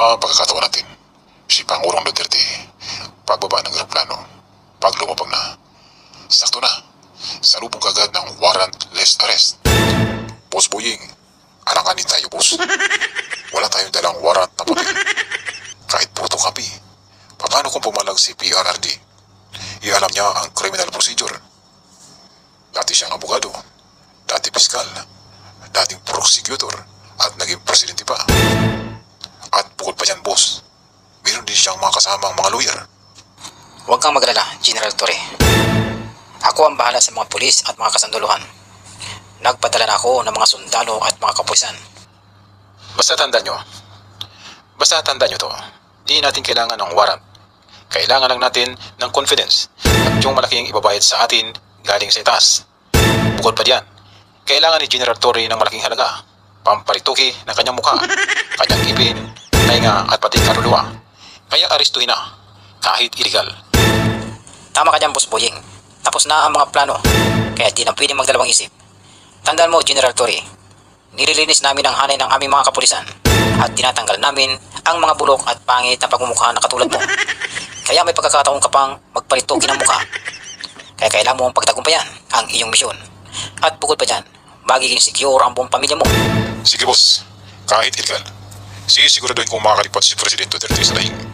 mga pagkakataon natin, si Pangulong Duterte, pagbaba ng eroplano, pag lumapag na, sakto na, salubong kagad ng warrantless arrest. Boss Boying, alanganin tayo, boss. Wala tayong dalang warrant na puti. Kahit photocopy. Paano kung pumalag si PRRD? Ialam niya ang criminal procedure. Dati siyang abogado, dati piskal, dating prosecutor, at naging presidente pa. At bukod pa dyan, boss, meron din siyang mga kasamang mga lawyer. Huwag kang magalala, General Torre. Ako ang bahala sa mga pulis at mga kasanduluhan. Nagpadala na ako ng mga sundalo at mga kapulisan. Basta tandaan nyo to, di natin kailangan ng warrant. Kailangan lang natin ng confidence at yung malaking ibabayad sa atin galing sa itaas. Bukod pa diyan, kailangan ni General Torre ng malaking halaga, pamparituki ng kanyang mukha, kanyang ipin, tainga at pati kaluluwa. Kaya aristuhin na, kahit illegal. Tama ka dyan, Boss Boying. Tapos na ang mga plano, kaya di na pwedeng magdalawang isip. Tandaan mo, General Torre, nililinis namin ang hanay ng aming mga kapulisan at tinatanggal namin ang mga bulok at pangit na pagmumukha na katulad mo. Kaya may pagkakataon ka pang magparituki ng mukha. Kaya kailangan mo ang pagtagumpayan ang iyong misyon. At bukod pa dyan, magiging secure ang buong pamilya mo. Sige, boss. Kahit illegal, sisiguraduhin kong makakalipat si Presidente Duterte sa daing.